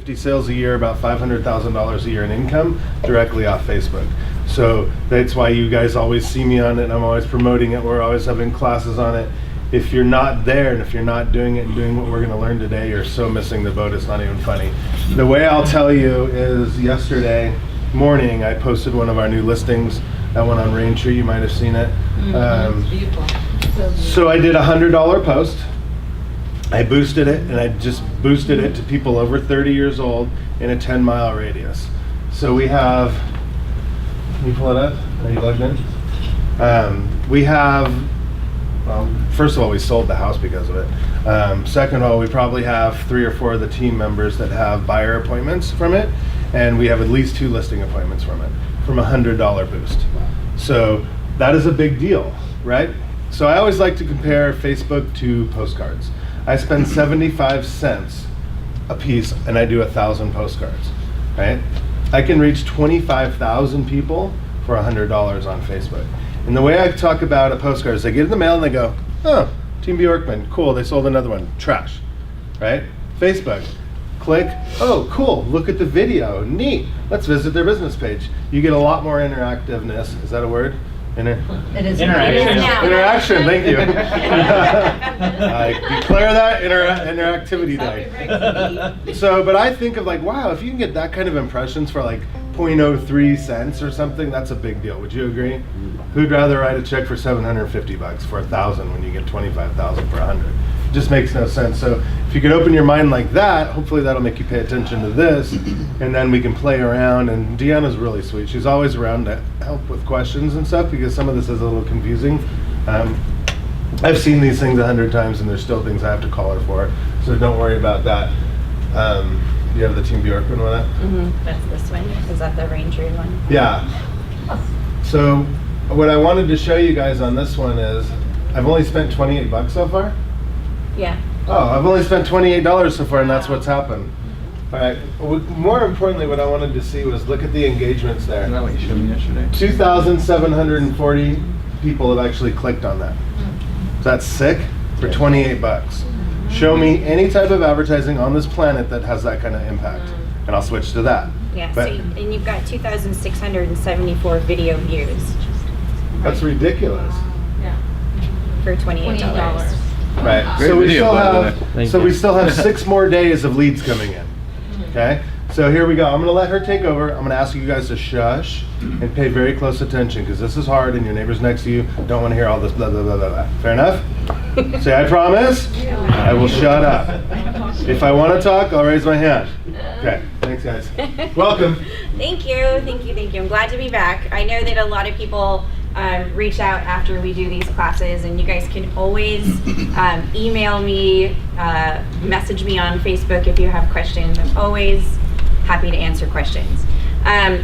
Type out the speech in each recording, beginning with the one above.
250 sales a year, about $500,000 a year in income directly off Facebook. So that's why you guys always see me on it, and I'm always promoting it. We're always having classes on it. If you're not there and if you're not doing it and doing what we're going to learn today, you're so missing the boat, it's not even funny. The way I'll tell you is yesterday morning I posted one of our new listings, that one on Raintree, you might have seen it. Beautiful. So I did a $100 post. I boosted it, and I just boosted it to people over 30 years old in a 10-mile radius. So we have, can you pull it up? Are you logged in? We have, well, first of all, we sold the house because of it. Second of all, we probably have 3 or 4 of the team members that have buyer appointments from it, and we have at least 2 listing appointments from it, from a $100 boost. So that is a big deal, right? So I always like to compare Facebook to postcards. I spend 75 cents a piece and I do 1,000 postcards, right? I can reach 25,000 people for $100 on Facebook. And the way I talk about a postcard is they get in the mail and they go, oh, Team Bjorkman, cool, they sold another one, trash, right? Facebook, click, oh, cool, look at the video, neat, let's visit their business page. You get a lot more interactiveness, is that a word? It is Interaction. now. Interaction, thank you. I declare that interactivity day. So, but I think of like, wow, if you can get that kind of impressions for like 0.03 cents or something, that's a big deal. Would you agree? Who'd rather write a check for $750 for 1,000 when you get 25,000 for 100? It just makes no sense. So if you can open your mind like that, hopefully that'll make you pay attention to this, and then we can play around. And Deanna's really sweet. She's always around to help with questions and stuff because some of this is a little confusing. I've seen these things 100 times and there's still things I have to call her for, so don't worry about that. You have the Team Bjorkman one? That's this one. Is that the Raintree one? Yeah. So what I wanted to show you guys on this one is I've only spent 28 bucks so far. Yeah. Oh, I've only spent $28 so far, and that's what's happened. All right. More importantly, what I wanted to see was look at the engagements there. Isn't that what you showed me yesterday? 2,740 people have actually clicked on that. So that's sick for 28 bucks. Show me any type of advertising on this planet that has that kind of impact, and I'll switch to that. Yeah. But And you've got 2,674 video views that's ridiculous. for $28. Right. Great So we video, still by the way. have Thank so you. we still have 6 more days of leads coming in. Okay. So here we go. I'm going to let her take over. I'm going to ask you guys to shush and pay very close attention because this is hard and your neighbors next to you don't want to hear all this blah blah blah blah blah. Fair enough? Say I promise. I will shut up. If I want to talk, I'll raise my hand. Okay. Thanks, guys. Welcome. Thank you. I'm glad to be back. I know that a lot of people reach out after we do these classes, and you guys can always email me, message me on Facebook if you have questions. I'm always happy to answer questions.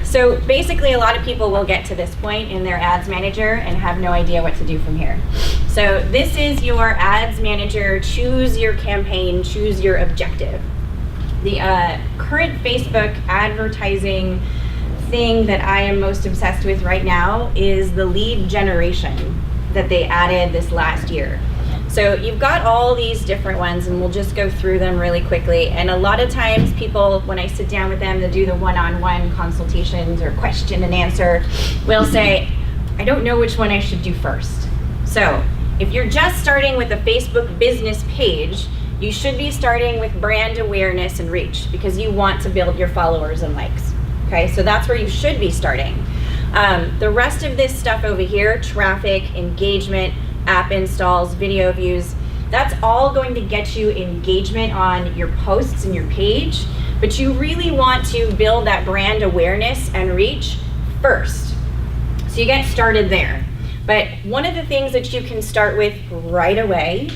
So basically, a lot of people will get to this point in their ads manager and have no idea what to do from here. So this is your ads manager. Choose your campaign, choose your objective. The current Facebook advertising thing that I am most obsessed with right now is the lead generation that they added this last year. So you've got all these different ones, and we'll just go through them really quickly. And a lot of times people, when I sit down with them to do the one-on-one consultations or question and answer, will say, I don't know which one I should do first. So if you're just starting with a Facebook business page, you should be starting with brand awareness and reach because you want to build your followers and likes. Okay, so that's where you should be starting. The rest of this stuff over here, traffic, engagement, app installs, video views, that's all going to get you engagement on your posts and your page, but you really want to build that brand awareness and reach first. So you get started there. But one of the things that you can start with right away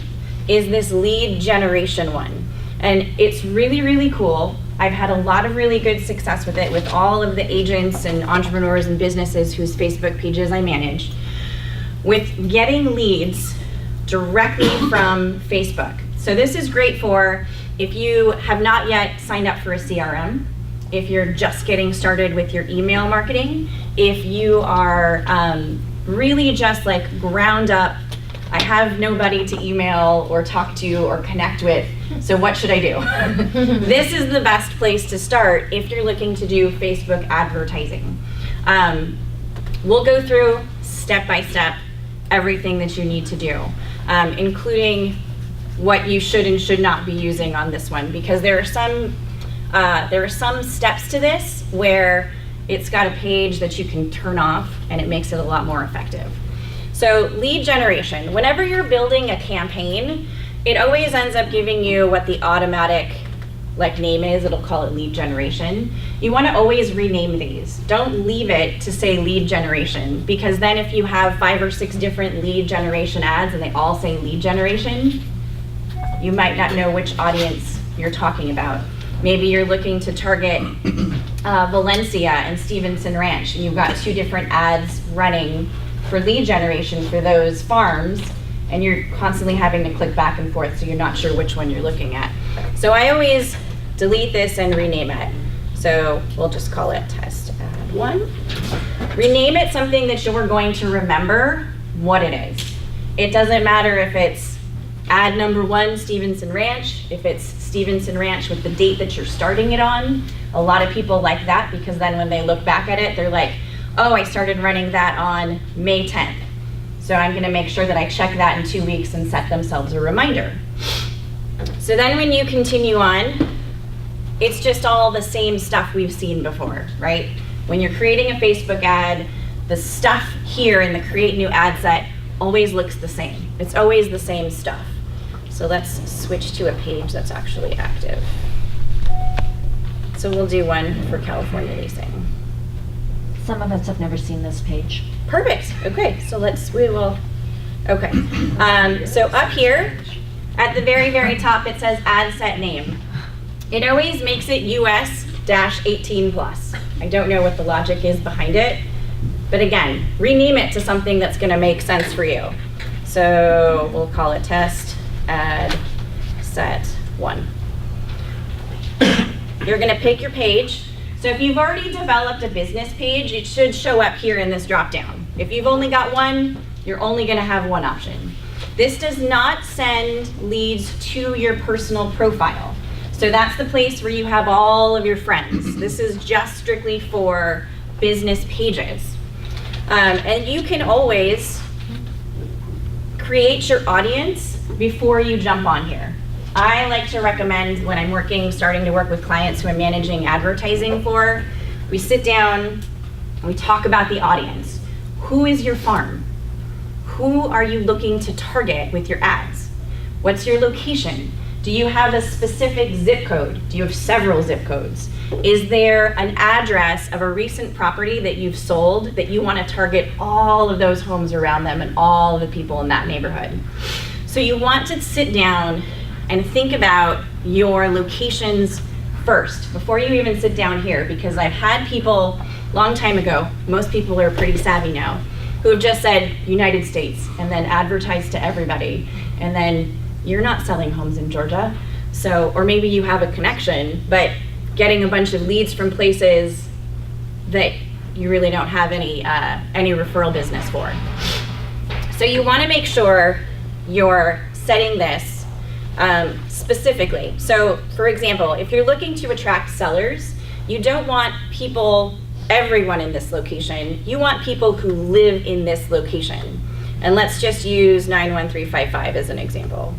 is this lead generation one. And it's really, really cool. I've had a lot of really good success with it with all of the agents and entrepreneurs and businesses whose Facebook pages I manage, with getting leads directly from Facebook. So this is great for if you have not yet signed up for a CRM, if you're just getting started with your email marketing, if you are really just like ground up I have nobody to email or talk to or connect with, so what should I do? This is the best place to start if you're looking to do Facebook advertising. We'll go through step by step everything that you need to do, including what you should and should not be using on this one, because there are some steps to this where it's got a page that you can turn off and it makes it a lot more effective. So lead generation, whenever you're building a campaign, it always ends up giving you what the automatic name is. It'll call it lead generation. You want to always rename these. Don't leave it to say lead generation, because then if you have 5 or 6 different lead generation ads and they all say lead generation, you might not know which audience you're talking about. Maybe you're looking to target Valencia and Stevenson Ranch, and you've got 2 different ads running for lead generation for those farms, and you're constantly having to click back and forth, so you're not sure which one you're looking at. So I always delete this and rename it. So we'll just call it test ad 1. Rename it something that you're going to remember what it is. It doesn't matter if it's ad number 1, Stevenson Ranch, if it's Stevenson Ranch with the date that you're starting it on. A lot of people like that, because then when they look back at it, they're like, oh, I started running that on May 10th. So I'm gonna make sure that I check that in 2 weeks and set themselves a reminder. So then when you continue on, it's just all the same stuff we've seen before, right? When you're creating a Facebook ad, the stuff here in the create new ad set always looks the same. It's always the same stuff. So let's switch to a page that's actually active. So we'll do one for California leasing. Some of us have never seen this page. Perfect. Okay, so okay. So up here, at the very, very top, it says ad set name. It always makes it US-18 plus. I don't know what the logic is behind it, but again, rename it to something that's gonna make sense for you. So we'll call it test ad set 1. You're gonna pick your page. So if you've already developed a business page, it should show up here in this drop down. If you've only got one, you're only gonna have one option. This does not send leads to your personal profile. So that's the place where you have all of your friends. This is just strictly for business pages. And you can always create your audience before you jump on here. I like to recommend when I'm starting to work with clients who I'm managing advertising for, we sit down and we talk about the audience. Who is your farm? Who are you looking to target with your ads? What's your location? Do you have a specific zip code? Do you have several zip codes? Is there an address of a recent property that you've sold that you want to target all of those homes around them and all of the people in that neighborhood? So you want to sit down and think about your locations first before you even sit down here, because I've had people long time ago, most people are pretty savvy now, who have just said United States and then advertised to everybody, and then you're not selling homes in Georgia. So, or maybe you have a connection, but getting a bunch of leads from places that you really don't have any referral business for. So you want to make sure you're setting this specifically. So for example, if you're looking to attract sellers, you don't want everyone in this location. You want people who live in this location. And let's just use 91355 as an example.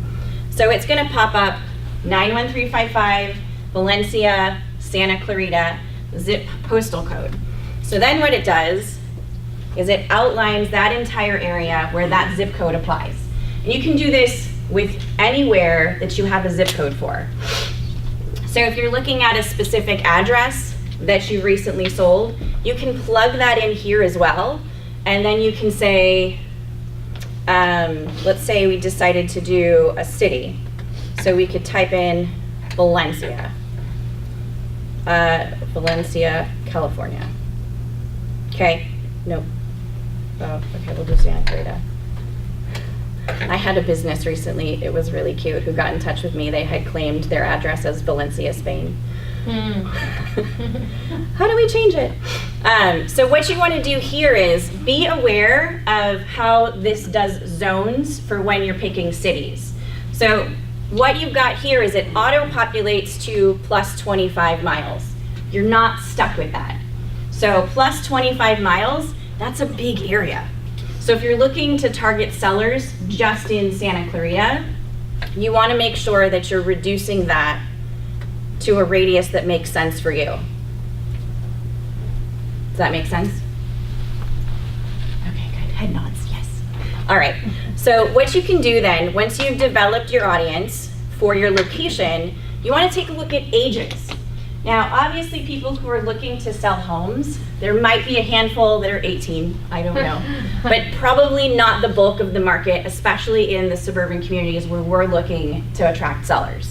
So it's gonna pop up 91355, Valencia, Santa Clarita, zip postal code. So then what it does is it outlines that entire area where that zip code applies. And you can do this with anywhere that you have a zip code for. So if you're looking at a specific address that you recently sold, you can plug that in here as well. And then you can say, let's say we decided to do a city. So we could type in Valencia, California. Okay, nope. Oh, okay, we'll do Santa Clarita. I had a business recently, it was really cute, who got in touch with me. They had claimed their address as Valencia, Spain. How do we change it? So what you want to do here is be aware of how this does zones for when you're picking cities. So what you've got here is it auto-populates to plus 25 miles. You're not stuck with that. So plus 25 miles, that's a big area. So if you're looking to target sellers just in Santa Clarita, you want to make sure that you're reducing that to a radius that makes sense for you. Does that make sense? Okay, good. Head nods, yes. All right. So what you can do then, once you've developed your audience for your location, you want to take a look at ages. Now, obviously, people who are looking to sell homes, there might be a handful that are 18, I don't know, but probably not the bulk of the market, especially in the suburban communities where we're looking to attract sellers.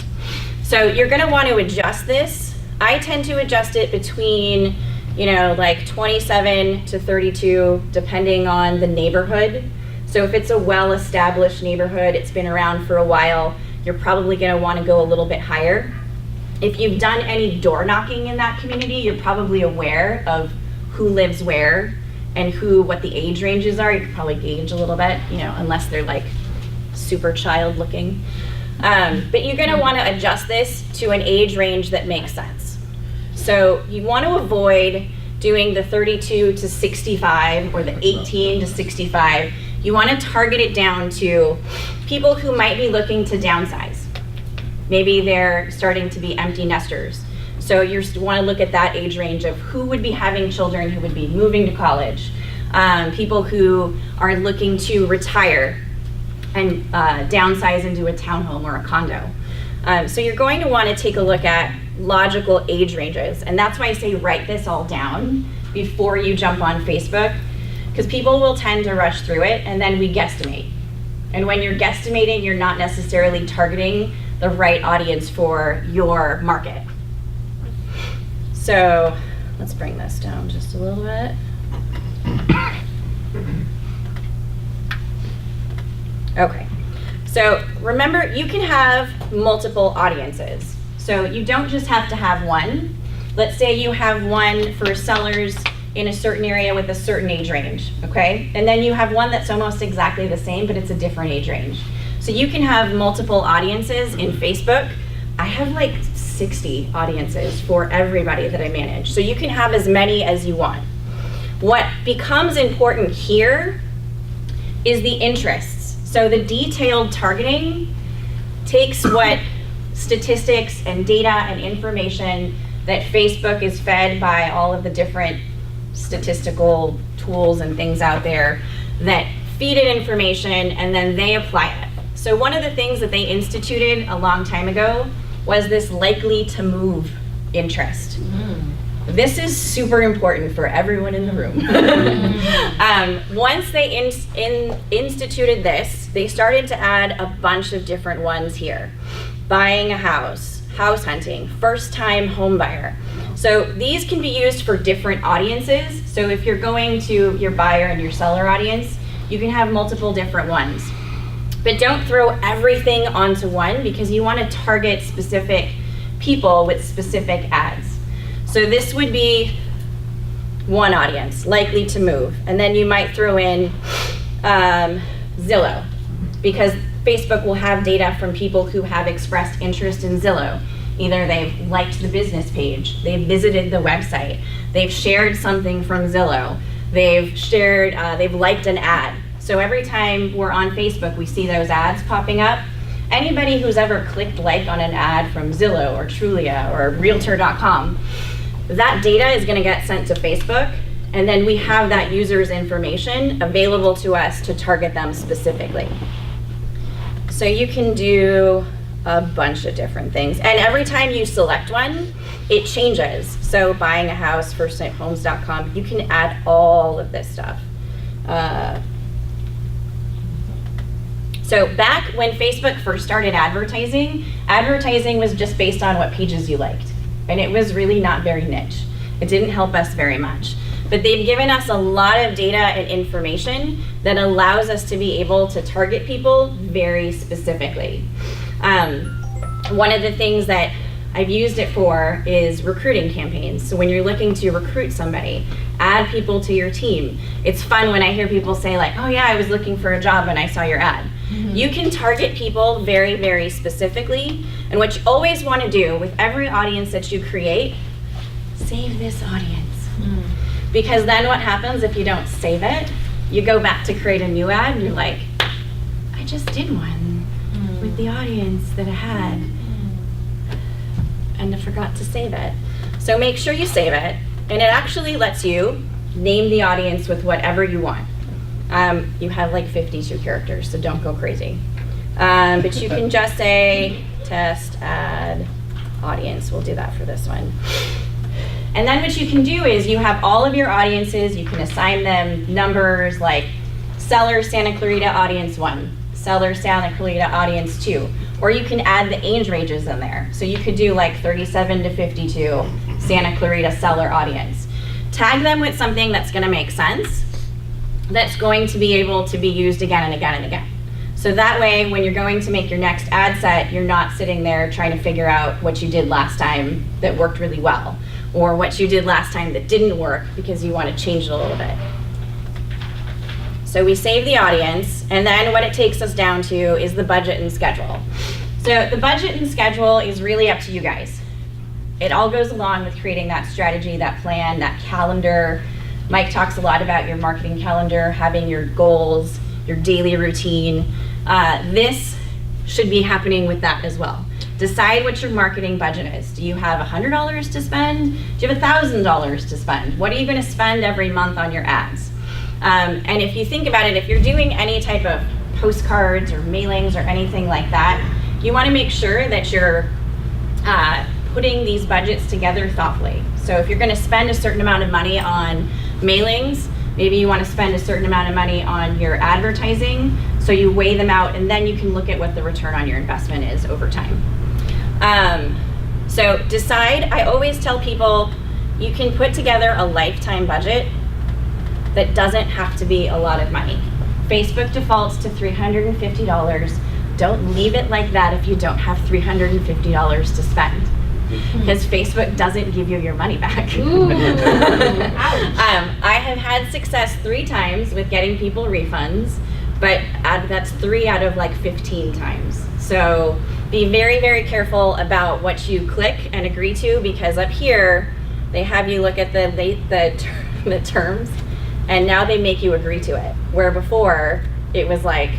So you're going to want to adjust this. I tend to adjust it between, like 27 to 32, depending on the neighborhood. So if it's a well-established neighborhood, it's been around for a while, you're probably going to want to go a little bit higher. If you've done any door knocking in that community, you're probably aware of who lives where and what the age ranges are. You could probably gauge a little bit, unless they're like super child looking. But you're going to want to adjust this to an age range that makes sense. So you want to avoid doing the 32 to 65 or the 18 to 65. You want to target it down to people who might be looking to downsize. Maybe they're starting to be empty nesters. So you want to look at that age range of who would be having children, who would be moving to college, people who are looking to retire and downsize into a townhome or a condo. So you're going to want to take a look at logical age ranges. And that's why I say write this all down before you jump on Facebook, because people will tend to rush through it and then we guesstimate. And when you're guesstimating, you're not necessarily targeting the right audience for your market. So let's bring this down just a little bit. Okay, so remember, you can have multiple audiences. So you don't just have to have one. Let's say you have one for sellers in a certain area with a certain age range, okay? And then you have one that's almost exactly the same, but it's a different age range. So you can have multiple audiences in Facebook. I have like 60 audiences for everybody that I manage. So you can have as many as you want. What becomes important here is the interests. So the detailed targeting takes what statistics and data and information that Facebook is fed by all of the different statistical tools and things out there that feed it information and then they apply it. So one of the things that they instituted a long time ago was this likely to move interest. This is super important for everyone in the room. Once they instituted this, they started to add a bunch of different ones here. Buying a house, house hunting, first-time home buyer. So these can be used for different audiences. So if you're going to your buyer and your seller audience, you can have multiple different ones. But don't throw everything onto one because you want to target specific people with specific ads. So this would be one audience, likely to move. And then you might throw in Zillow, because Facebook will have data from people who have expressed interest in Zillow. Either they've liked the business page, they've visited the website, they've shared something from Zillow, they've liked an ad. So every time we're on Facebook, we see those ads popping up. Anybody who's ever clicked like on an ad from Zillow or Trulia or Realtor.com, that data is going to get sent to Facebook, and then we have that user's information available to us to target them specifically. So you can do a bunch of different things. And every time you select one, it changes. So buying a house, firstnighthomes.com, you can add all of this stuff. So back when Facebook first started advertising was just based on what pages you liked. And it was really not very niche. It didn't help us very much. But they've given us a lot of data and information that allows us to be able to target people very specifically. One of the things that I've used it for is recruiting campaigns. So when you're looking to recruit somebody, add people to your team. It's fun when I hear people say like, oh yeah, I was looking for a job and I saw your ad. You can target people very, very specifically. And what you always want to do with every audience that you create, save this audience. Because then what happens if you don't save it? You go back to create a new ad and you're like, I just did one with the audience that I had. And I forgot to save it. So make sure you save it. And it actually lets you name the audience with whatever you want. You have like 52 characters, so don't go crazy. But you can just say test ad audience. We'll do that for this one. And then what you can do is you have all of your audiences. You can assign them numbers like seller Santa Clarita audience 1, seller Santa Clarita audience 2. Or you can add the age ranges in there. So you could do like 37 to 52 Santa Clarita seller audience. Tag them with something that's going to make sense, that's going to be able to be used again and again and again. So that way, when you're going to make your next ad set, you're not sitting there trying to figure out what you did last time that worked really well, or what you did last time that didn't work because you want to change it a little bit. So we save the audience, and then what it takes us down to is the budget and schedule. So the budget and schedule is really up to you guys. It all goes along with creating that strategy, that plan, that calendar. Mike talks a lot about your marketing calendar, having your goals, your daily routine. This should be happening with that as well. Decide what your marketing budget is. Do you have $100 to spend? Do you have $1,000 to spend? What are you going to spend every month on your ads? And if you think about it, if you're doing any type of postcards or mailings or anything like that, you want to make sure that you're putting these budgets together thoughtfully. So if you're going to spend a certain amount of money on mailings, maybe you want to spend a certain amount of money on your advertising, so you weigh them out and then you can look at what the return on your investment is over time. So decide. I always tell people you can put together a lifetime budget that doesn't have to be a lot of money. Facebook defaults to $350. Don't leave it like that if you don't have $350 to spend, because Facebook doesn't give you your money back. I have had success 3 times with getting people refunds, but that's 3 out of like 15 times. So be very, very careful about what you click and agree to, because up here they have you look at the terms, and now they make you agree to it, where before it was like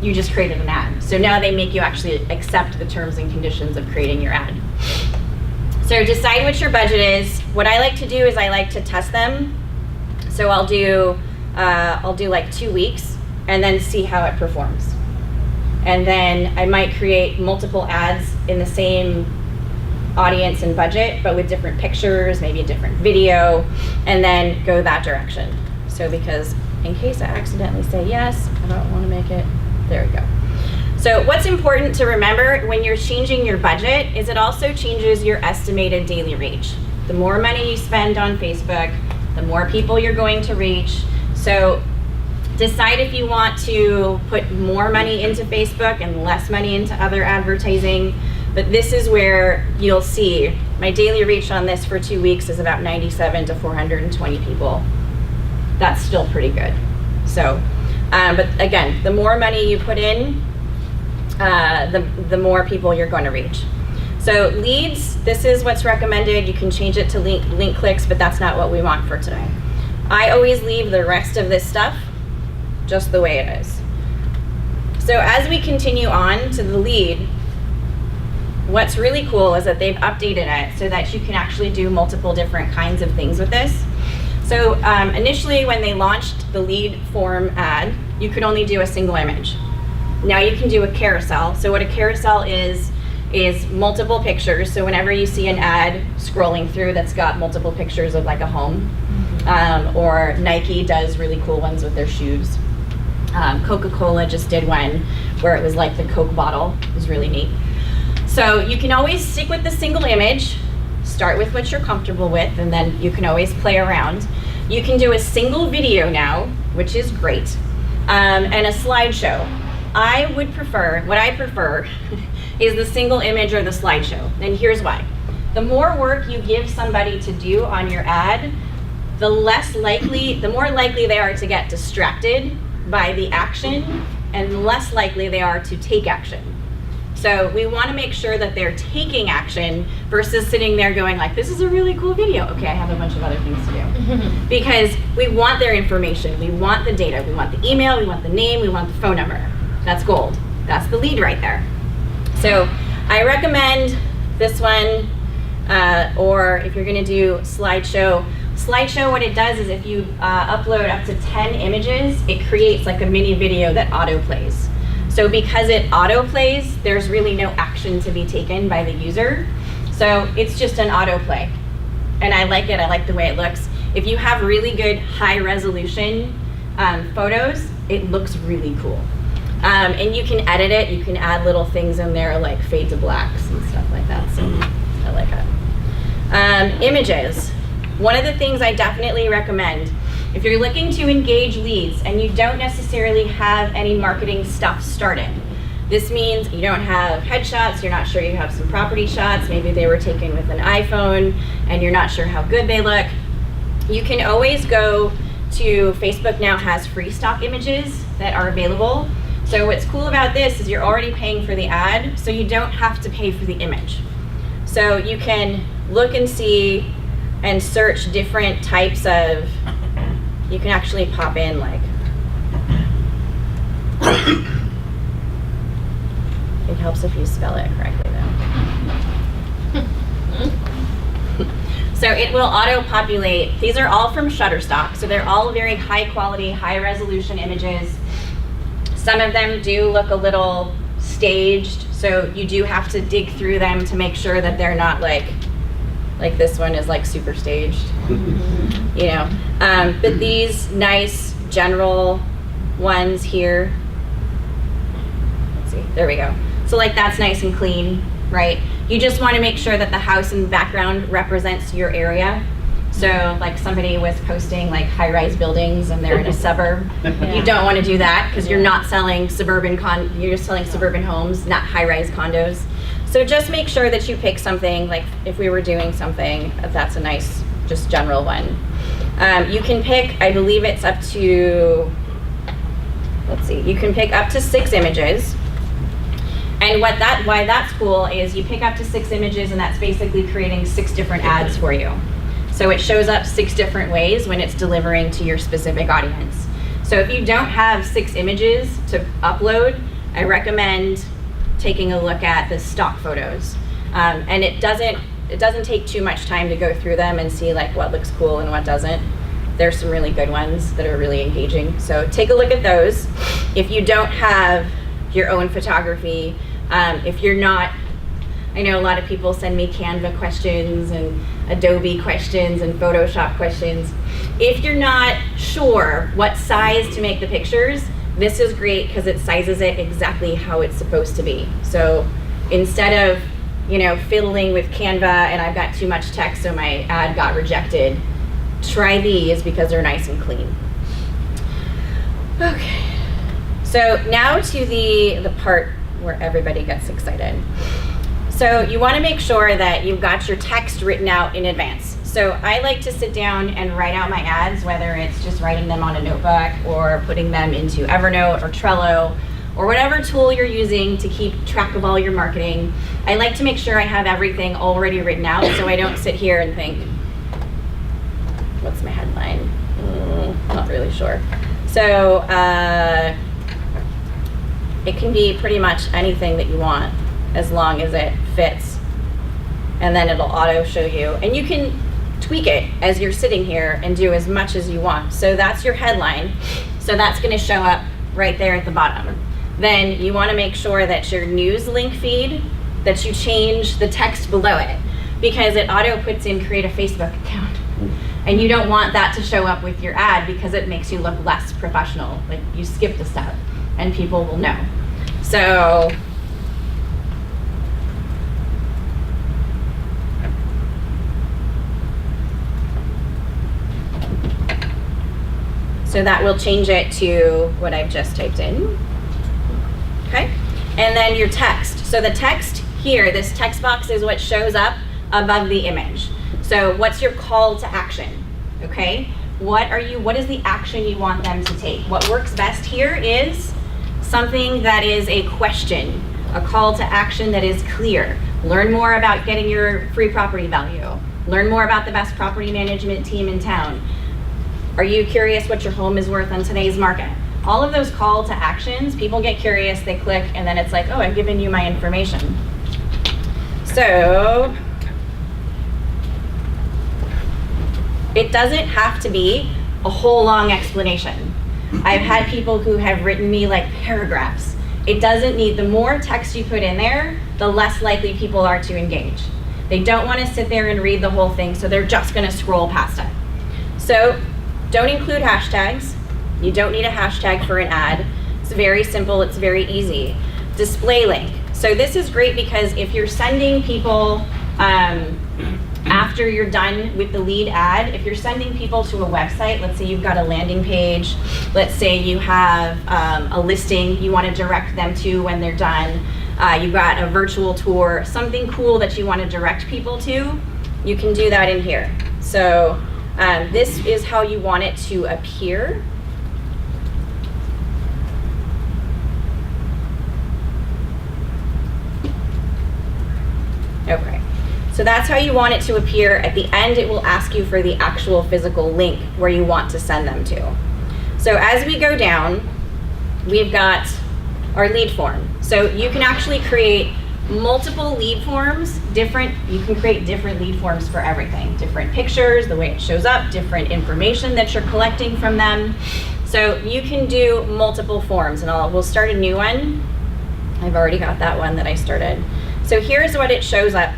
you just created an ad. So now they make you actually accept the terms and conditions of creating your ad. So decide what your budget is. What I like to do is I like to test them. So I'll do like 2 weeks and then see how it performs. And then I might create multiple ads in the same audience and budget, but with different pictures, maybe a different video, and then go that direction. So because in case I accidentally say yes, I don't want to make it. There we go. So what's important to remember when you're changing your budget is it also changes your estimated daily reach. The more money you spend on Facebook, the more people you're going to reach. So decide if you want to put more money into Facebook and less money into other advertising. But this is where you'll see my daily reach on this for 2 weeks is about 97 to 420 people. That's still pretty good. So, but again, the more money you put in, the more people you're going to reach. So leads, this is what's recommended. You can change it to link clicks, but that's not what we want for today. I always leave the rest of this stuff just the way it is. So as we continue on to the lead, what's really cool is that they've updated it so that you can actually do multiple different kinds of things with this. So initially when they launched the lead form ad, you could only do a single image. Now you can do a carousel. So what a carousel is multiple pictures. So whenever you see an ad scrolling through that's got multiple pictures of like a home, or Nike does really cool ones with their shoes. Coca-Cola just did one where it was like the Coke bottle. It was really neat. So you can always stick with the single image, start with what you're comfortable with, and then you can always play around. You can do a single video now, which is great, and a slideshow. What I prefer is the single image or the slideshow. And here's why. The more work you give somebody to do on your ad, the more likely they are to get distracted by the action and less likely they are to take action. So we want to make sure that they're taking action versus sitting there going like, this is a really cool video. Okay, I have a bunch of other things to do. Because we want their information, we want the data, we want the email, we want the name, we want the phone number. That's gold. That's the lead right there. So I recommend this one, or if you're gonna do slideshow, what it does is if you upload up to 10 images, it creates like a mini video that auto plays. So because it auto plays, there's really no action to be taken by the user. So it's just an autoplay. And I like it, I like the way it looks. If you have really good high resolution photos, it looks really cool. And you can edit it, you can add little things in there like fade to blacks and stuff like that, so I like it. Images. One of the things I definitely recommend, if you're looking to engage leads and you don't necessarily have any marketing stuff started, this means you don't have headshots, you're not sure you have some property shots, maybe they were taken with an iPhone and you're not sure how good they look, you can always go to Facebook now has free stock images that are available. So what's cool about this is you're already paying for the ad, so you don't have to pay for the image. So you can look and see and search different types of, you can actually pop in like, it helps if you spell it correctly though. So it will auto-populate, these are all from Shutterstock, so they're all very high quality, high resolution images. Some of them do look a little staged, so you do have to dig through them to make sure that they're not like this one is like super staged, you know. But these nice general ones here, let's see, there we go. So like that's nice and clean, right? You just want to make sure that the house in the background represents your area. So like somebody was posting like high-rise buildings and they're in a suburb. Yeah. You don't want to do that because you're not selling you're just selling suburban homes, not high-rise condos. So just make sure that you pick something, like if we were doing something, that's a nice, just general one. You can pick, I believe it's up to, let's see, you can pick up to 6 images. And why that's cool is you pick up to 6 images and that's basically creating 6 different ads for you. So it shows up 6 different ways when it's delivering to your specific audience. So if you don't have 6 images to upload, I recommend taking a look at the stock photos. And it doesn't take too much time to go through them and see like what looks cool and what doesn't. There's some really good ones that are really engaging. So take a look at those. If you don't have your own photography, if you're not, I know a lot of people send me Canva questions and Adobe questions and Photoshop questions. If you're not sure what size to make the pictures, this is great because it sizes it exactly how it's supposed to be. So instead of, you know, fiddling with Canva and I've got too much text so my ad got rejected, try these because they're nice and clean. Okay, so now to the part where everybody gets excited. So you want to make sure that you've got your text written out in advance. So I like to sit down and write out my ads, whether it's just writing them on a notebook or putting them into Evernote or Trello or whatever tool you're using to keep track of all your marketing. I like to make sure I have everything already written out so I don't sit here and think, what's my headline? Not really sure. So it can be pretty much anything that you want as long as it fits. And then it'll auto show you. And you can tweak it as you're sitting here and do as much as you want. So that's your headline. So that's gonna show up right there at the bottom. Then you wanna make sure that your news link feed, that you change the text below it because it auto puts in create a Facebook account. And you don't want that to show up with your ad because it makes you look less professional. Like you skipped a step and people will know. So that will change it to what I've just typed in. Okay, And then your text. So the text here, this text box is what shows up above the image. So what's your call to action? Okay? What is the action you want them to take? What works best here is something that is a question, a call to action that is clear. Learn more about getting your free property value. Learn more about the best property management team in town. Are you curious what your home is worth on today's market? All of those call to actions, people get curious, they click, and then it's like, oh, I've given you my information. So, it doesn't have to be a whole long explanation. I've had people who have written me like paragraphs. It doesn't need, the more text you put in there, the less likely people are to engage. They don't want to sit there and read the whole thing, so they're just going to scroll past it. So don't include hashtags. You don't need a hashtag for an ad. It's very simple, it's very easy. Display link. So this is great because if you're sending people, after you're done with the lead ad, if you're sending people to a website, let's say you've got a landing page, let's say you have a listing you want to direct them to when they're done, you've got a virtual tour, something cool that you want to direct people to, you can do that in here. So this is how you want it to appear. Okay. So that's how you want it to appear. At the end, it will ask you for the actual physical link where you want to send them to. So as we go down, we've got our lead form. So you can actually create multiple lead forms, you can create different lead forms for everything. Different pictures, the way it shows up, different information that you're collecting from them. So you can do multiple forms, and we'll start a new one. I've already got that one that I started. So here's what it shows up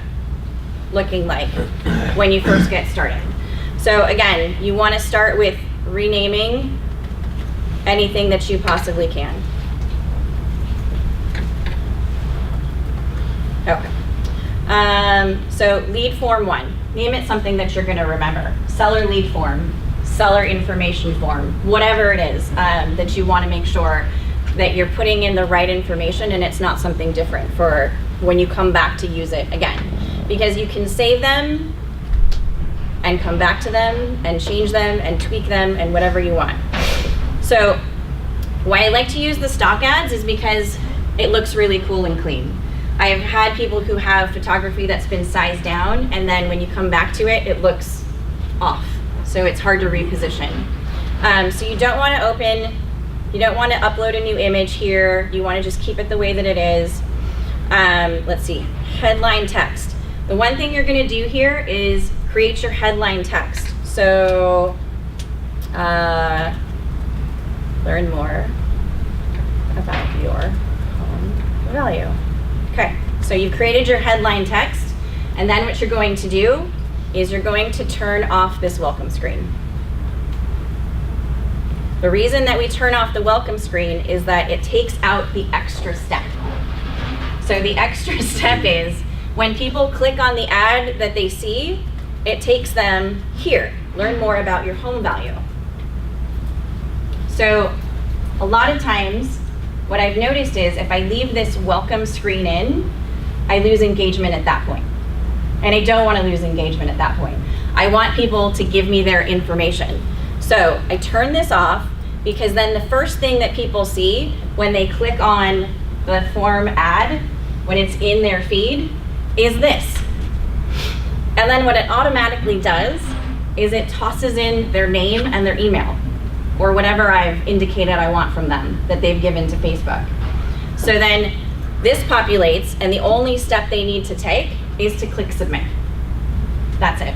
looking like when you first get started. So again, you want to start with renaming anything that you possibly can. Okay. So lead form 1, name it something that you're going to remember. Seller lead form, seller information form, whatever it is that you want to make sure that you're putting in the right information and it's not something different for when you come back to use it again. Because you can save them and come back to them and change them and tweak them and whatever you want. So why I like to use the stock ads is because it looks really cool and clean. I have had people who have photography that's been sized down, and then when you come back to it, it looks off. So it's hard to reposition. So you don't want to upload a new image here. You want to just keep it the way that it is. Let's see, headline text. The one thing you're going to do here is create your headline text. So learn more about your home value. Okay, so you've created your headline text, and then what you're going to do is you're going to turn off this welcome screen. The reason that we turn off the welcome screen is that it takes out the extra step. So the extra step is when people click on the ad that they see, it takes them here, learn more about your home value. So a lot of times, what I've noticed is if I leave this welcome screen in, I lose engagement at that point. And I don't want to lose engagement at that point. I want people to give me their information. So I turn this off because then the first thing that people see when they click on the form ad, when it's in their feed, is this. And then what it automatically does is it tosses in their name and their email, or whatever I've indicated I want from them that they've given to Facebook. So then this populates, and the only step they need to take is to click submit. That's it.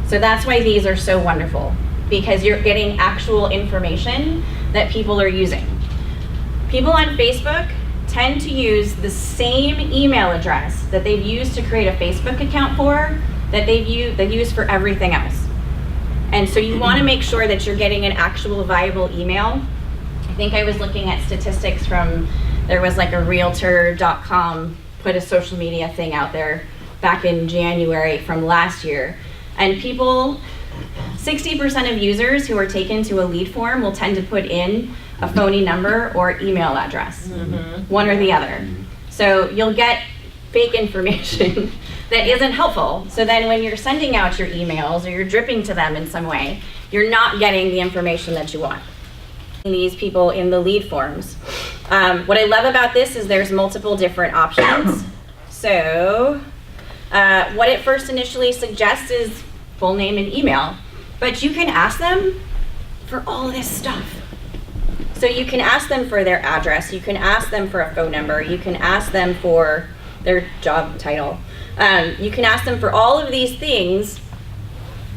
So that's why these are so wonderful, because you're getting actual information that people are using. People on Facebook tend to use the same email address that they've used to create a Facebook account for, that they use for everything else. And so you want to make sure that you're getting an actual viable email. I think I was looking at statistics from, there was like a realtor.com put a social media thing out there back in January from last year. And people, 60% of users who are taken to a lead form will tend to put in a phony number or email address, one or the other. So you'll get fake information that isn't helpful. So then when you're sending out your emails or you're dripping to them in some way, you're not getting the information that you want. These people in the lead forms. What I love about this is there's multiple different options. So what it first initially suggests is full name and email, but you can ask them for all this stuff. So you can ask them for their address, you can ask them for a phone number, you can ask them for their job title. You can ask them for all of these things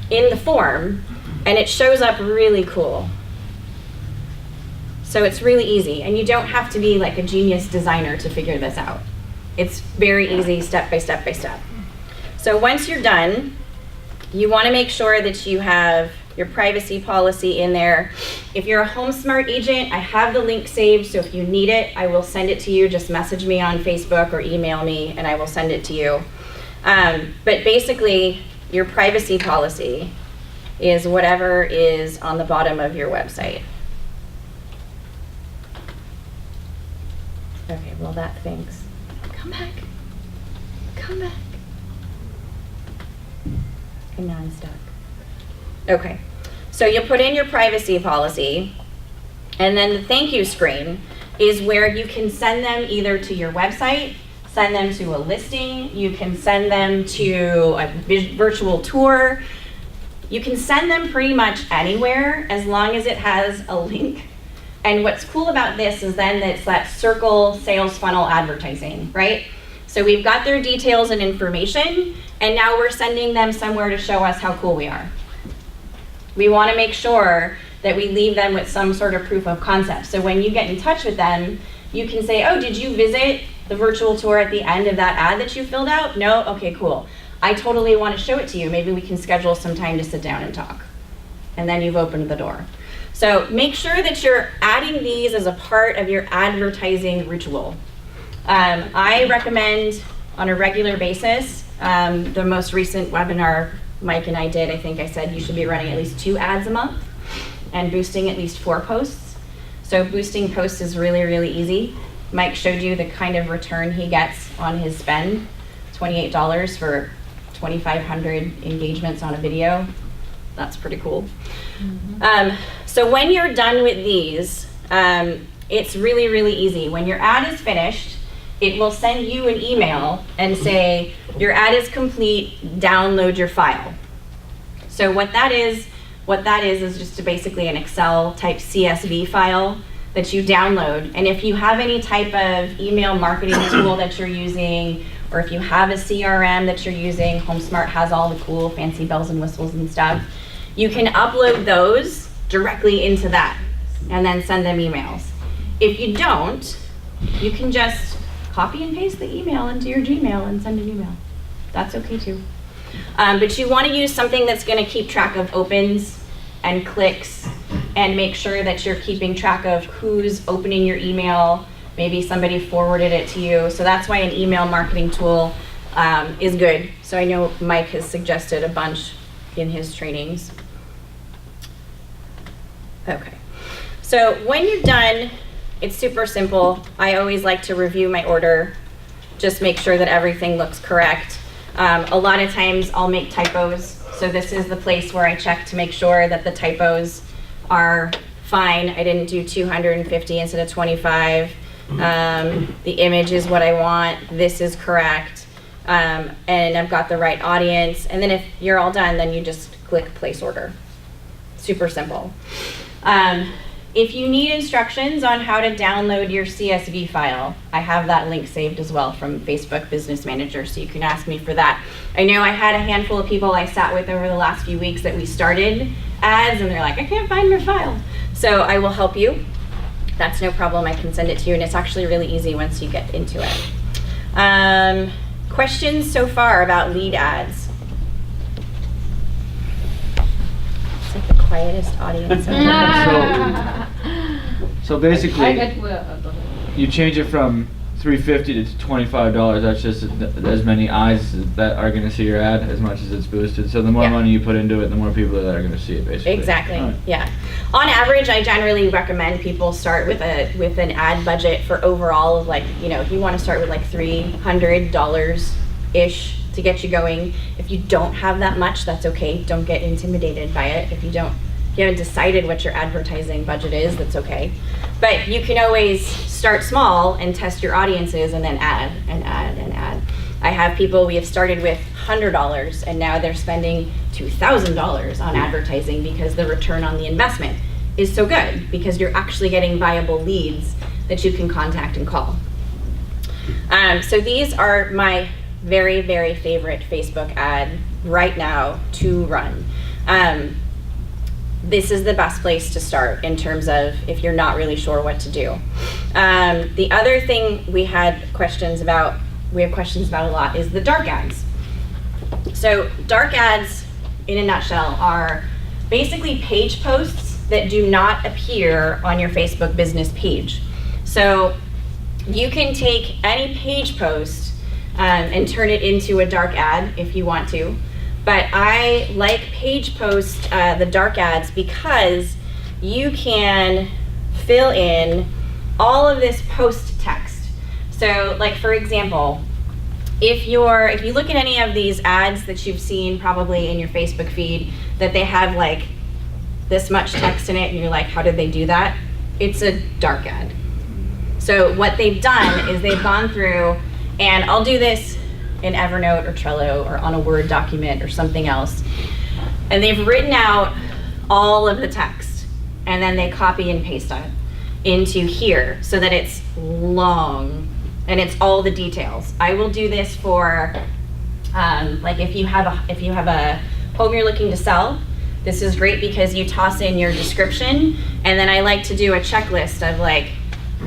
in the form, and it shows up really cool. So it's really easy, and you don't have to be like a genius designer to figure this out. It's very easy, step by step by step. So once you're done, you want to make sure that you have your privacy policy in there. If you're a HomeSmart agent, I have the link saved, so if you need it, I will send it to you. Just message me on Facebook or email me, and I will send it to you. But basically, your privacy policy is whatever is on the bottom of your website. Okay, well that thinks. Come back. Come back. And now I'm stuck. Okay, so you put in your privacy policy, and then the thank you screen is where you can send them either to your website, send them to a listing, you can send them to a virtual tour. You can send them pretty much anywhere as long as it has a link. And what's cool about this is then it's that circle sales funnel advertising, right? So we've got their details and information, and now we're sending them somewhere to show us how cool we are. We want to make sure that we leave them with some sort of proof of concept. So when you get in touch with them, you can say, oh, did you visit the virtual tour at the end of that ad that you filled out? No? Okay, cool. I totally want to show it to you. Maybe we can schedule some time to sit down and talk. And then you've opened the door. So make sure that you're adding these as a part of your advertising ritual. I recommend on a regular basis, the most recent webinar Mike and I did, I think I said you should be running at least 2 ads a month and boosting at least 4 posts. So boosting posts is really, really easy. Mike showed you the kind of return he gets on his spend, $28 for 2,500 engagements on a video. That's pretty cool. So when you're done with these, it's really, really easy. When your ad is finished, it will send you an email and say, your ad is complete, download your file. So what that is just basically an Excel type CSV file that you download. And if you have any type of email marketing tool that you're using, or if you have a CRM that you're using, HomeSmart has all the cool fancy bells and whistles and stuff, you can upload those directly into that and then send them emails. If you don't, you can just copy and paste the email into your Gmail and send an email. That's okay too. But you want to use something that's going to keep track of opens and clicks and make sure that you're keeping track of who's opening your email. Maybe somebody forwarded it to you. So that's why an email marketing tool is good. So I know Mike has suggested a bunch in his trainings. Okay, so when you're done, it's super simple. I always like to review my order, just make sure that everything looks correct. A lot of times I'll make typos, so this is the place where I check to make sure that the typos are fine. I didn't do 250 instead of 25. The image is what I want, this is correct, and I've got the right audience. And then if you're all done, then you just click place order. Super simple. If you need instructions on how to download your CSV file, I have that link saved as well from Facebook Business Manager, so you can ask me for that. I know I had a handful of people I sat with over the last few weeks that we started ads, and they're like, I can't find my file. So I will help you. That's no problem. I can send it to you, and it's actually really easy once you get into it. Questions so far about lead ads? It's like the quietest audience ever. So basically, you change it from $3 $3.50 to $25, that's just as many eyes that are going to see your ad as much as it's boosted. So the more Yeah. money you put into it, the more people that are going to see it, basically. Exactly. All right. Yeah. On average, I generally recommend people start with an ad budget for overall of like, you know, you want to start with like $300 ish to get you going. If you don't have that much, that's okay. Don't get intimidated by it. If you haven't decided what your advertising budget is, that's okay. But you can always start small and test your audiences and then add and add and add. I have people, we have started with $100 and now they're spending $2,000 on advertising because the return on the investment is so good because you're actually getting viable leads that you can contact and call. So these are my very, very favorite Facebook ad right now to run. This is the best place to start in terms of if you're not really sure what to do. The other thing we have questions about a lot is the dark ads. So dark ads, in a nutshell, are basically page posts that do not appear on your Facebook business page. So you can take any page post and turn it into a dark ad if you want to. But I like page post, the dark ads, because you can fill in all of this post text. So like for example, if you look at any of these ads that you've seen probably in your Facebook feed that they have like this much text in it and you're like, how did they do that? It's a dark ad. So what they've done is they've gone through, and I'll do this in Evernote or Trello or on a Word document or something else. And they've written out all of the text and then they copy and paste it into here so that it's long and it's all the details. I will do this for like if you have a home you're looking to sell, this is great because you toss in your description, and then I like to do a checklist of like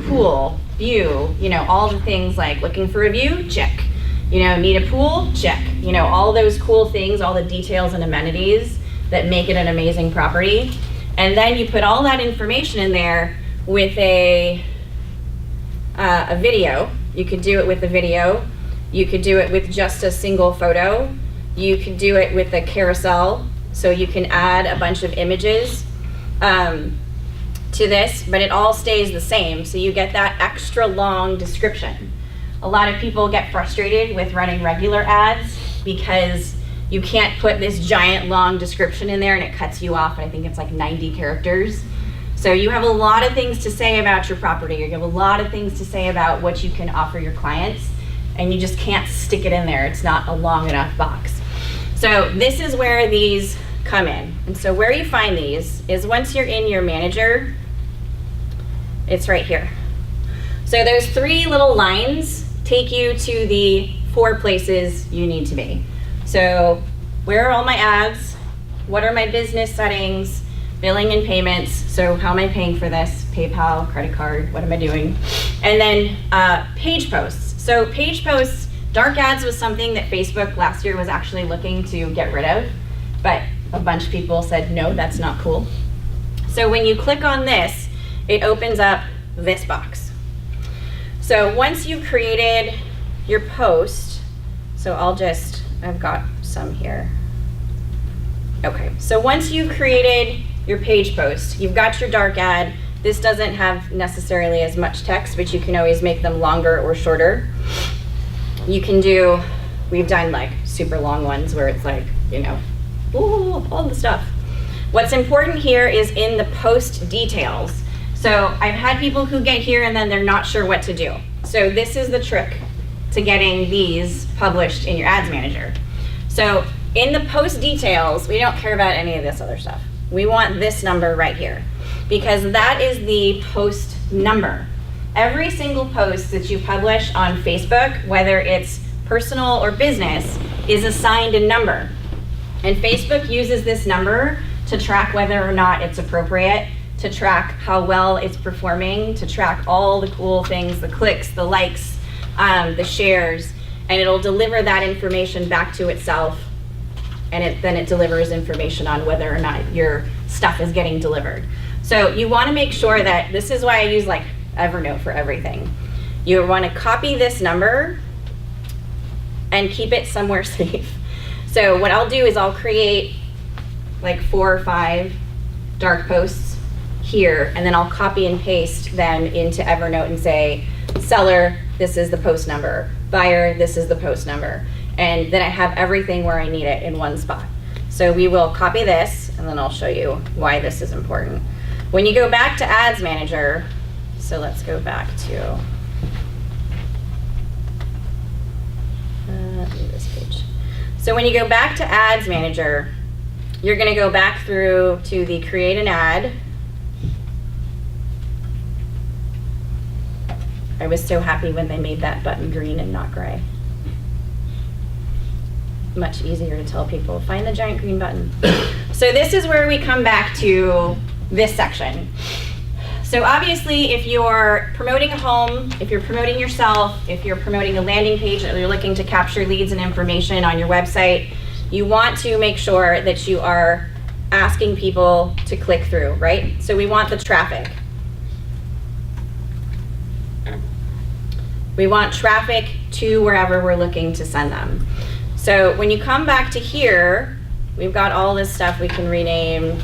pool, view, you know, all the things like looking for a view, check. You know, need a pool? Check. You know, all those cool things, all the details and amenities that make it an amazing property. And then you put all that information in there with a video. You could do it with a video. You could do it with just a single photo. You could do it with a carousel. So you can add a bunch of images to this, but it all stays the same. So you get that extra long description. A lot of people get frustrated with running regular ads because you can't put this giant long description in there and it cuts you off. I think it's like 90 characters. So you have a lot of things to say about your property. You have a lot of things to say about what you can offer your clients, and you just can't stick it in there. It's not a long enough box. So this is where these come in. And so where you find these is once you're in your manager, it's right here. So those three little lines take you to the 4 places you need to be. So where are all my ads? What are my business settings? Billing and payments. So how am I paying for this? PayPal, credit card, what am I doing? And then page posts. So page posts, dark ads was something that Facebook last year was actually looking to get rid of, but a bunch of people said, no, that's not cool. So when you click on this, it opens up this box. So once you've created your post, so I've got some here. Okay, so once you've created your page post, you've got your dark ad. This doesn't have necessarily as much text, but you can always make them longer or shorter. You can do, we've done like super long ones where it's like, you know, ooh, all the stuff. What's important here is in the post details. So I've had people who get here and then they're not sure what to do. So this is the trick to getting these published in your ads manager. So in the post details, we don't care about any of this other stuff. We want this number right here because that is the post number. Every single post that you publish on Facebook, whether it's personal or business, is assigned a number. And Facebook uses this number to track whether or not it's appropriate, to track how well it's performing, to track all the cool things, the clicks, the likes, the shares, and it'll deliver that information back to itself, and then it delivers information on whether or not your stuff is getting delivered. So you want to make sure that, this is why I use like Evernote for everything. You want to copy this number and keep it somewhere safe. So what I'll do is I'll create like 4 or 5 dark posts here, and then I'll copy and paste them into Evernote and say, seller, this is the post number. Buyer, this is the post number. And then I have everything where I need it in one spot. So we will copy this, and then I'll show you why this is important. When you go back to Ads Manager, so let's go back to this page. So when you go back to Ads Manager, you're going to go back through to the Create an Ad. I was so happy when they made that button green and not gray. Much easier to tell people, find the giant green button. So this is where we come back to this section. So obviously, if you're promoting a home, if you're promoting yourself, if you're promoting a landing page that you're looking to capture leads and information on your website, you want to make sure that you are asking people to click through, right? So we want the traffic. We want traffic to wherever we're looking to send them. So when you come back to here, we've got all this stuff we can rename.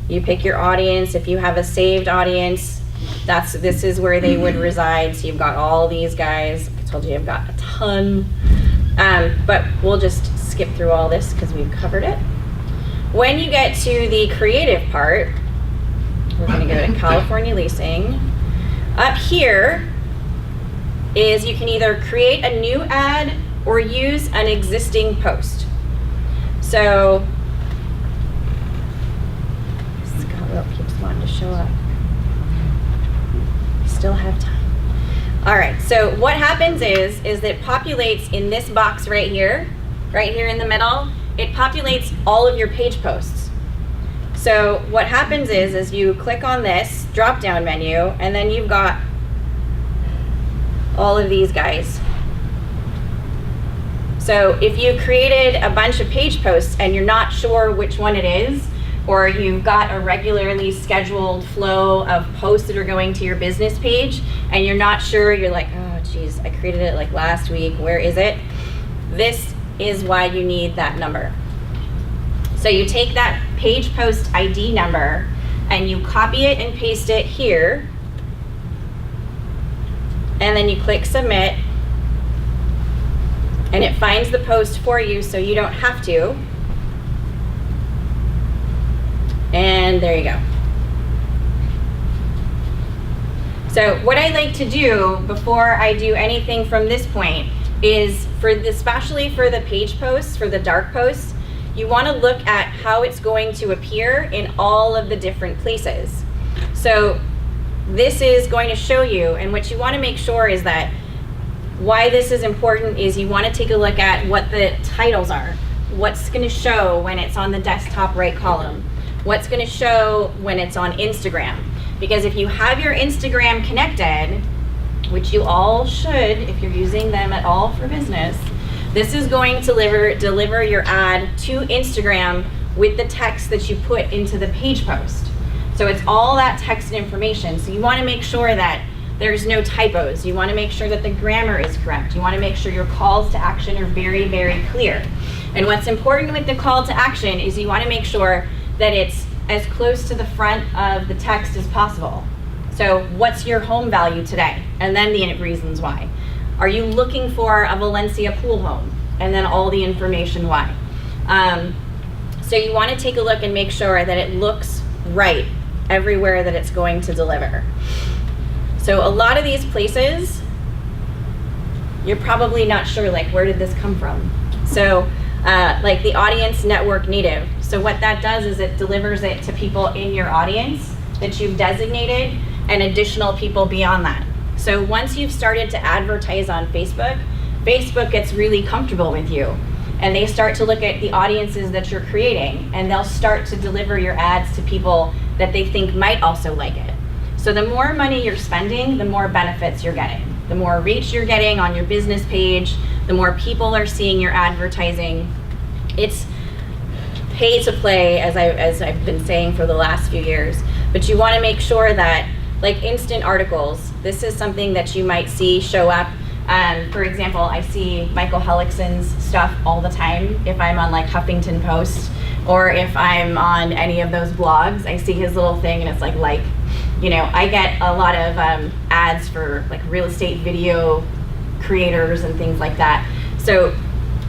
You pick your audience. If you have a saved audience, this is where they would reside. So you've got all these guys. I told you I've got a ton. But we'll just skip through all this because we've covered it. When you get to the creative part, we're going to go to California Leasing. Up here is you can either create a new ad or use an existing post. So Scott keeps wanting to show up. We still have time. All right, so what happens is that it populates in this box right here in the middle, it populates all of your page posts. So what happens is you click on this drop-down menu, and then you've got all of these guys. So if you created a bunch of page posts and you're not sure which one it is, or you've got a regularly scheduled flow of posts that are going to your business page, and you're not sure, you're like, oh geez, I created it like last week, where is it? This is why you need that number. So you take that page post ID number and you copy it and paste it here, and then you click submit, and it finds the post for you so you don't have to. And there you go. So what I like to do before I do anything from this point is, especially for the page posts, for the dark posts, you want to look at how it's going to appear in all of the different places. So this is going to show you, and what you want to make sure is that why this is important is you want to take a look at what the titles are. What's going to show when it's on the desktop right column? What's going to show when it's on Instagram? Because if you have your Instagram connected, which you all should if you're using them at all for business, this is going to deliver your ad to Instagram with the text that you put into the page post. So it's all that text and information. So you want to make sure that there's no typos. You want to make sure that the grammar is correct. You want to make sure your calls to action are very, very clear. And what's important with the call to action is you want to make sure that it's as close to the front of the text as possible. So what's your home value today? And then the reasons why. Are you looking for a Valencia pool home? And then all the information why. So you want to take a look and make sure that it looks right everywhere that it's going to deliver. So a lot of these places, you're probably not sure, like, where did this come from? So like the audience network native. So what that does is it delivers it to people in your audience that you've designated and additional people beyond that. So once you've started to advertise on Facebook, Facebook gets really comfortable with you, and they start to look at the audiences that you're creating, and they'll start to deliver your ads to people that they think might also like it. So the more money you're spending, the more benefits you're getting. The more reach you're getting on your business page, the more people are seeing your advertising. It's pay to play, as I've been saying for the last few years. But you want to make sure that, like instant articles, this is something that you might see show up. For example, I see Michael Hellickson's stuff all the time. If I'm on like Huffington Post, or if I'm on any of those blogs, I see his little thing and it's like, you know, I get a lot of ads for like real estate video creators and things like that. So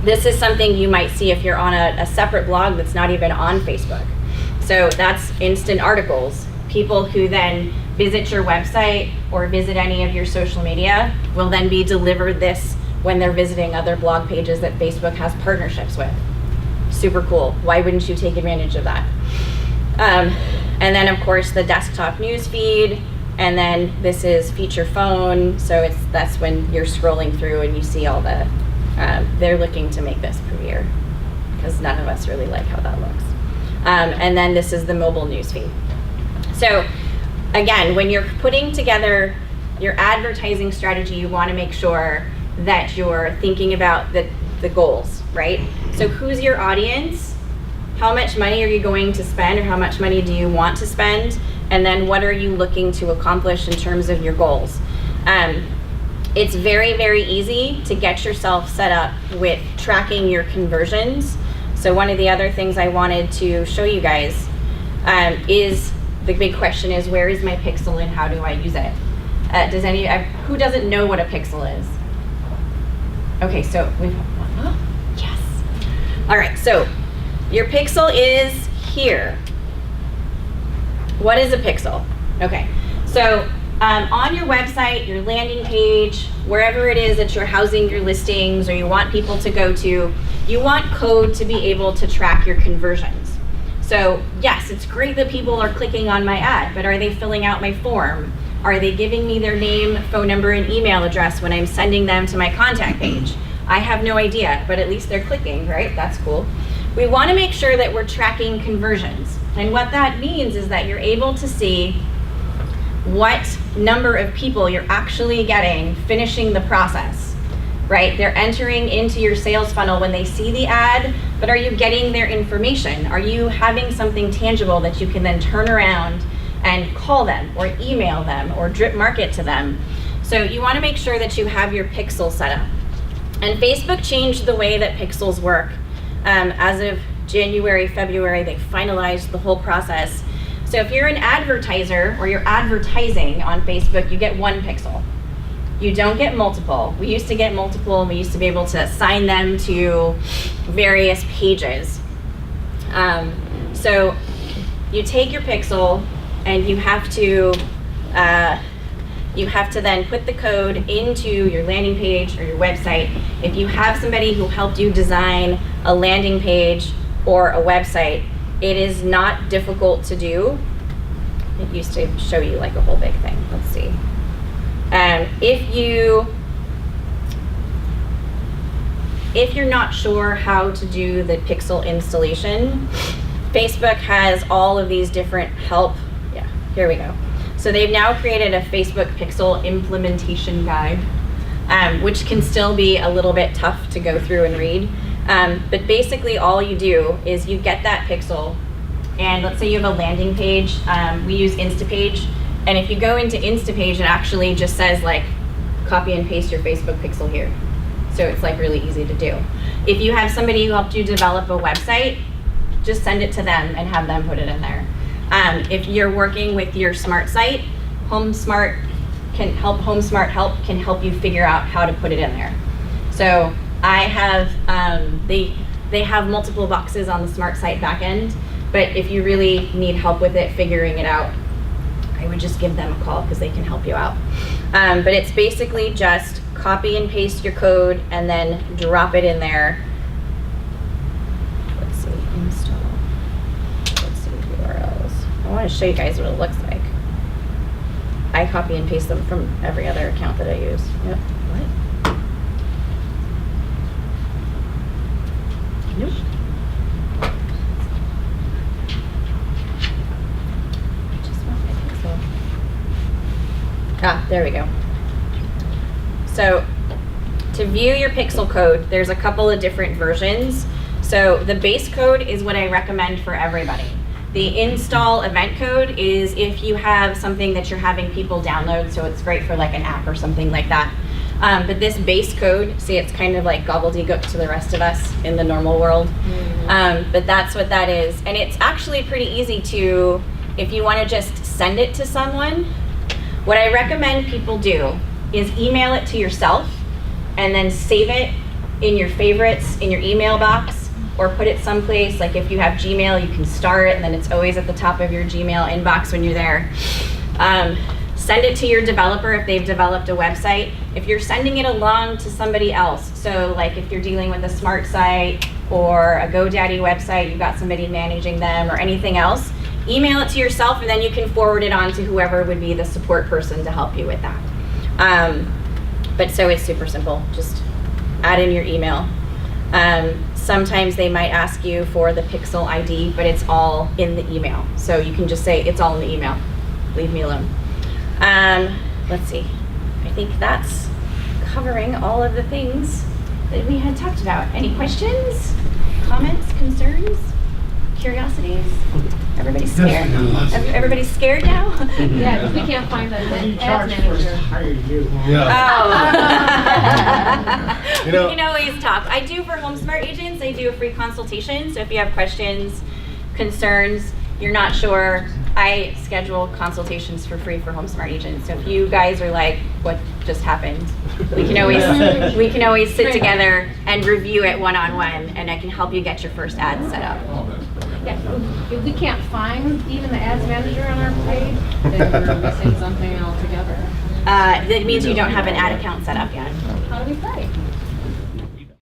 this is something you might see if you're on a separate blog that's not even on Facebook. So that's instant articles. People who then visit your website or visit any of your social media will then be delivered this when they're visiting other blog pages that Facebook has partnerships with. Super cool. Why wouldn't you take advantage of that? And then of course the desktop news feed, and then this is feature phone. So that's when you're scrolling through and you see all the, they're looking to make this premiere because none of us really like how that looks. And then this is the mobile news feed. So again, when you're putting together your advertising strategy, you want to make sure that you're thinking about the goals, right? So who's your audience? How much money are you going to spend, or how much money do you want to spend? And then what are you looking to accomplish in terms of your goals? It's very, very easy to get yourself set up with tracking your conversions. So one of the other things I wanted to show you guys is, the big question is, where is my pixel and how do I use it? Who doesn't know what a pixel is? Okay, so yes. All right, so your pixel is here. What is a pixel? Okay, so on your website, your landing page, wherever it is that you're housing your listings or you want people to go to, you want code to be able to track your conversions. So yes, it's great that people are clicking on my ad, but are they filling out my form? Are they giving me their name, phone number, and email address when I'm sending them to my contact page? I have no idea, but at least they're clicking, right? That's cool. We want to make sure that we're tracking conversions. And what that means is that you're able to see what number of people you're actually getting finishing the process, right? They're entering into your sales funnel when they see the ad, but are you getting their information? Are you having something tangible that you can then turn around and call them or email them or drip market to them? So you want to make sure that you have your pixel set up. And Facebook changed the way that pixels work. As of January, February, they finalized the whole process. So if you're an advertiser or you're advertising on Facebook, you get one pixel. You don't get multiple. We used to get multiple, and we used to be able to assign them to various pages. So you take your pixel and you have to then put the code into your landing page or your website. If you have somebody who helped you design a landing page or a website, it is not difficult to do. It used to show you like a whole big thing. Let's see. If you're not sure how to do the pixel installation, Facebook has all of these different help. Yeah, here we go. So they've now created a Facebook pixel implementation guide, which can still be a little bit tough to go through and read. But basically all you do is you get that pixel, and let's say you have a landing page. We use Instapage, and if you go into Instapage, it actually just says like, copy and paste your Facebook pixel here. So it's like really easy to do. If you have somebody who helped you develop a website, just send it to them and have them put it in there. If you're working with your smart site, HomeSmart can help you figure out how to put it in there. So I have, they have multiple boxes on the smart site backend, but if you really need help with it, figuring it out, I would just give them a call because they can help you out. But it's basically just copy and paste your code and then drop it in there. Let's see, install. Let's see, URLs. I want to show you guys what it looks like. I copy and paste them from every other account that I use. Yep. What? Nope. I just want my pixel. Ah, there we go. So to view your pixel code, there's a couple of different versions. So the base code is what I recommend for everybody. The install event code is if you have something that you're having people download, so it's great for like an app or something like that. But this base code, see, it's kind of like gobbledygook to the rest of us in the normal world. But that's what that is. And it's actually pretty easy to, if you want to just send it to someone, what I recommend people do is email it to yourself and then save it in your favorites in your email box, or put it someplace, like if you have Gmail, you can star it and then it's always at the top of your Gmail inbox when you're there. Send it to your developer if they've developed a website. If you're sending it along to somebody else, so like if you're dealing with a smart site or a GoDaddy website, you've got somebody managing them or anything else, email it to yourself and then you can forward it on to whoever would be the support person to help you with that. But so it's super simple, just add in your email. Sometimes they might ask you for the Pixel ID, but it's all in the email. So you can just say, it's all in the email, leave me alone. Let's see, I think that's covering all of the things that we had talked about. Any questions, comments, concerns, curiosities? Everybody's scared? Everybody's scared now? Yeah, because we can't find the ads manager. Yeah. We can always talk. I do for HomeSmart agents, I do a free consultation. So if you have questions, concerns, you're not sure, I schedule consultations for free for HomeSmart agents. So if you guys are like, what just happened? We can always sit together and review it one-on-one, and I can help you get your first ad set up. Yeah, if we can't find even the ads manager on our page, then we're missing something altogether. That means you don't have an ad account set up yet. How do we pray?